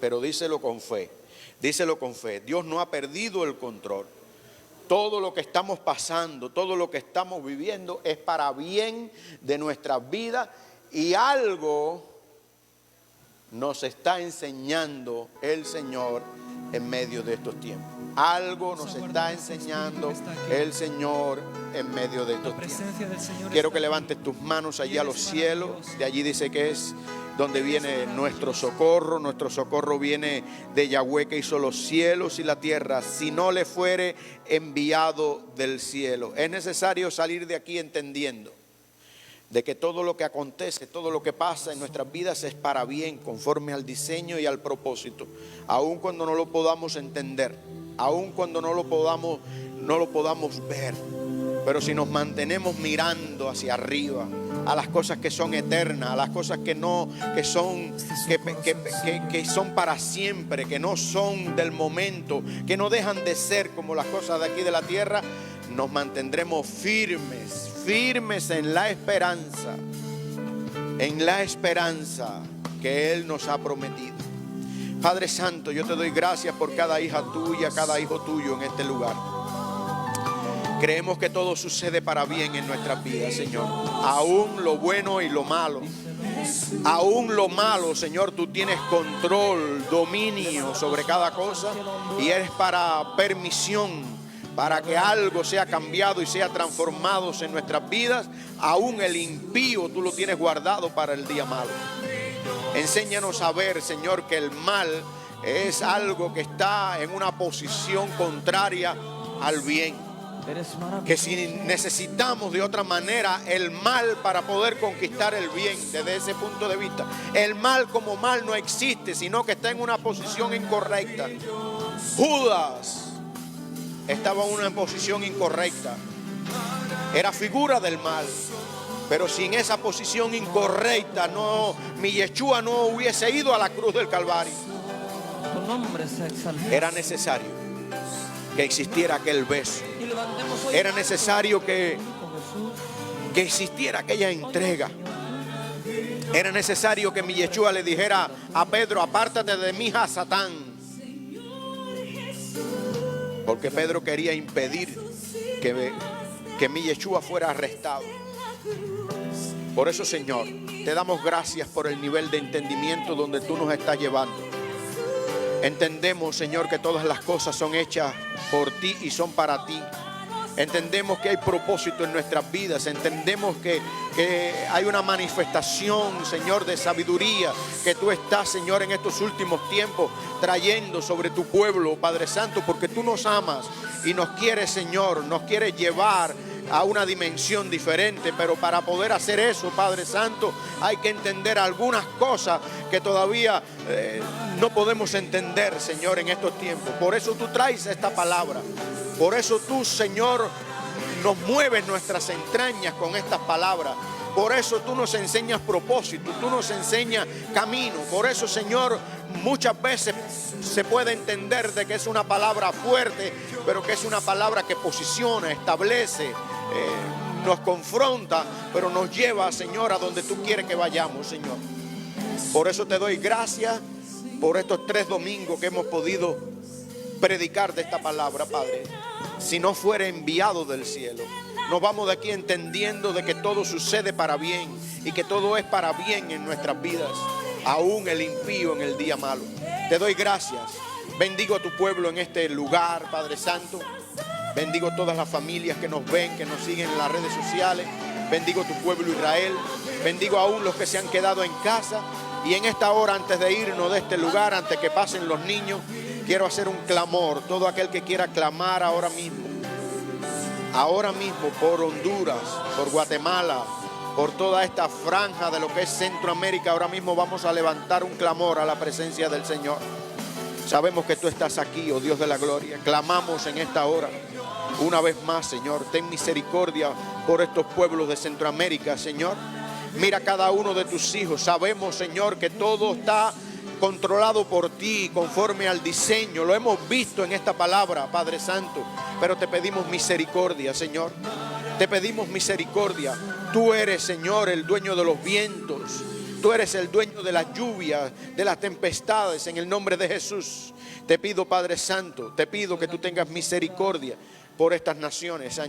Pero díselo con fe. Díselo con fe. Dios no ha perdido el control. Todo lo que estamos pasando, todo lo que estamos viviendo es para bien de nuestras vidas y algo nos está enseñando el Señor en medio de estos tiempos. Algo nos está enseñando el Señor en medio de estos tiempos. Quiero que levantes tus manos allá a los cielos. De allí dice que es donde viene nuestro socorro. Nuestro socorro viene de Yahweh que hizo los cielos y la tierra. Si no le fuere enviado del cielo. Es necesario salir de aquí entendiendo de que todo lo que acontece, todo lo que pasa en nuestras vidas es para bien, conforme al diseño y al propósito. Aun cuando no lo podamos entender, aun cuando no lo podamos ver. Pero si nos mantenemos mirando hacia arriba, a las cosas que son eternas, a las cosas que son para siempre, que no son del momento, que no dejan de ser como las cosas de aquí de la tierra, nos mantendremos firmes en la esperanza que Él nos ha prometido. Padre Santo, yo te doy gracias por cada hija tuya, cada hijo tuyo en este lugar. Creemos que todo sucede para bien en nuestras vidas, Señor. Aún lo bueno y lo malo. Aún lo malo, Señor, tú tienes control, dominio sobre cada cosa. Y eres para permisión, para que algo sea cambiado y sea transformado en nuestras vidas. Aún el impío tú lo tienes guardado para el día malo. Enséñanos a ver, Señor, que el mal es algo que está en una posición contraria al bien. Que si necesitamos de otra manera el mal para poder conquistar el bien, desde ese punto de vista, el mal como mal no existe, sino que está en una posición incorrecta. Judas estaba en una posición incorrecta, era figura del mal, pero si en esa posición incorrecta mi Yeshua no hubiese ido a la cruz del Calvario, era necesario que existiera aquel beso. Era necesario que existiera aquella entrega. Era necesario que mi Yeshua le dijera a Pedro: apártate de mí, Satán. Porque Pedro quería impedir que mi Yeshua fuera arrestado. Por eso, Señor, te damos gracias por el nivel de entendimiento donde tú nos estás llevando. Entendemos, Señor, que todas las cosas son hechas por ti y son para ti. Entendemos que hay propósito en nuestras vidas. Entendemos que hay una manifestación, Señor, de sabiduría que tú estás, Señor, en estos últimos tiempos trayendo sobre tu pueblo, Padre Santo, porque tú nos amas y nos quieres, Señor, nos quieres llevar a una dimensión diferente. Pero para poder hacer eso, Padre Santo, hay que entender algunas cosas que todavía no podemos entender, Señor, en estos tiempos. Por eso tú traes esta palabra. Por eso tú, Señor, nos mueves nuestras entrañas con estas palabras. Por eso tú nos enseñas propósito, tú nos enseñas camino. Por eso, Señor, muchas veces se puede entender de que es una palabra fuerte, pero que es una palabra que posiciona, establece, nos confronta, pero nos lleva, Señor, a donde tú quieres que vayamos, Señor. Por eso te doy gracias por estos 3 domingos que hemos podido predicar de esta palabra, Padre. Si no fuera enviado del cielo, nos vamos de aquí entendiendo de que todo sucede para bien y que todo es para bien en nuestras vidas, aún el impío en el día malo. Te doy gracias. Bendigo a tu pueblo en este lugar, Padre Santo. Bendigo todas las familias que nos ven, que nos siguen en las redes sociales. Bendigo tu pueblo Israel. Bendigo aún los que se han quedado en casa. Y en esta hora, antes de irnos de este lugar, antes que pasen los niños, quiero hacer un clamor. Todo aquel que quiera clamar ahora mismo por Honduras, por Guatemala, por toda esta franja de lo que es Centroamérica, ahora mismo vamos a levantar un clamor a la presencia del Señor. Sabemos que tú estás aquí, oh Dios de la gloria. Clamamos en esta hora una vez más, Señor. Ten misericordia por estos pueblos de Centroamérica, Señor. Mira cada uno de tus hijos. Sabemos, Señor, que todo está controlado por ti, conforme al diseño. Lo hemos visto en esta palabra, Padre Santo. Pero te pedimos misericordia, Señor. Te pedimos misericordia. Tú eres, Señor, el dueño de los vientos. Tú eres el dueño de las lluvias, de las tempestades. En el nombre de Jesús te pido, Padre Santo, te pido que tú tengas misericordia por estas naciones,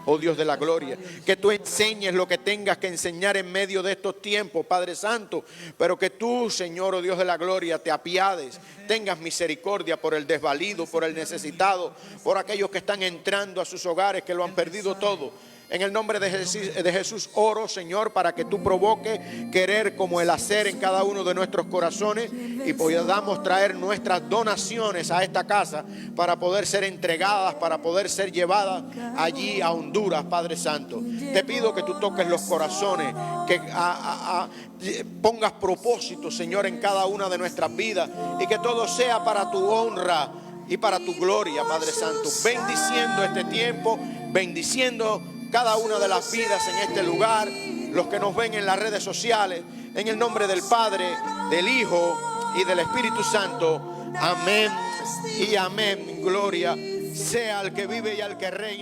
oh Dios de la gloria. Que tú enseñes lo que tengas que enseñar en medio de estos tiempos, Padre Santo. Pero que tú, Señor, oh Dios de la gloria, te apiades, tengas misericordia por el desvalido, por el necesitado, por aquellos que están entrando a sus hogares, que lo han perdido todo. En el nombre de Jesús oro, Señor, para que tú provoques querer como el hacer en cada uno de nuestros corazones y podamos traer nuestras donaciones a esta casa para poder ser entregadas, para poder ser llevadas allí a Honduras, Padre Santo. Te pido que tú toques los corazones, que pongas propósito, Señor, en cada una de nuestras vidas y que todo sea para tu honra y para tu gloria, Padre Santo. Bendiciendo este tiempo, bendiciendo cada una de las vidas en este lugar, los que nos ven en las redes sociales, en el nombre del Padre, del Hijo y del Espíritu Santo. Amén y amén. Gloria sea al que vive y al que reina.